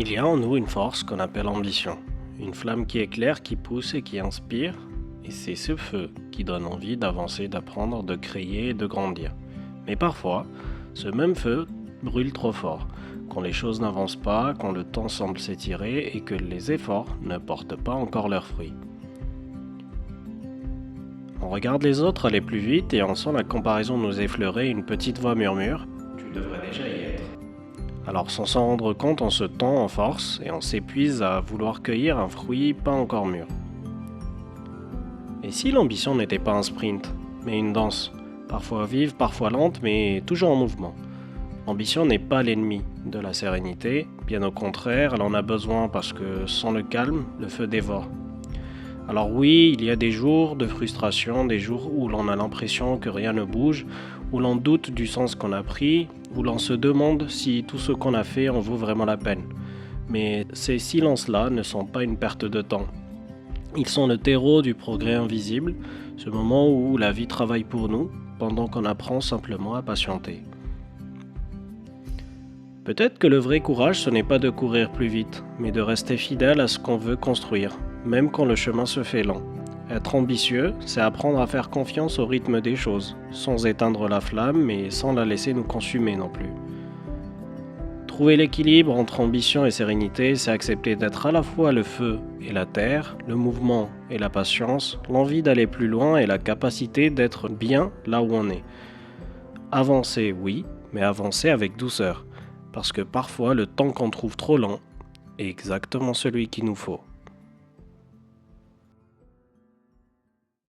Il y a en nous une force qu'on appelle ambition, une flamme qui éclaire, qui pousse et qui inspire, et c'est ce feu qui donne envie d'avancer, d'apprendre, de créer et de grandir. Mais parfois, ce même feu brûle trop fort, quand les choses n'avancent pas, quand le temps semble s'étirer et que les efforts ne portent pas encore leurs fruits. On regarde les autres aller plus vite et on sent la comparaison nous effleurer, une petite voix murmure « Tu devrais déjà y être ». Alors sans s'en rendre compte, on se tend en force et on s'épuise à vouloir cueillir un fruit pas encore mûr. Et si l'ambition n'était pas un sprint, mais une danse, parfois vive, parfois lente, mais toujours en mouvement? L'ambition n'est pas l'ennemi de la sérénité, bien au contraire, elle en a besoin parce que sans le calme, le feu dévore. Alors oui, il y a des jours de frustration, des jours où l'on a l'impression que rien ne bouge, où l'on doute du sens qu'on a pris, où l'on se demande si tout ce qu'on a fait en vaut vraiment la peine. Mais ces silences-là ne sont pas une perte de temps. Ils sont le terreau du progrès invisible, ce moment où la vie travaille pour nous, pendant qu'on apprend simplement à patienter. Peut-être que le vrai courage, ce n'est pas de courir plus vite, mais de rester fidèle à ce qu'on veut construire, même quand le chemin se fait lent. Être ambitieux, c'est apprendre à faire confiance au rythme des choses, sans éteindre la flamme, mais sans la laisser nous consumer non plus. Trouver l'équilibre entre ambition et sérénité, c'est accepter d'être à la fois le feu et la terre, le mouvement et la patience, l'envie d'aller plus loin et la capacité d'être bien là où on est. Avancer, oui, mais avancer avec douceur, parce que parfois le temps qu'on trouve trop lent est exactement celui qu'il nous faut.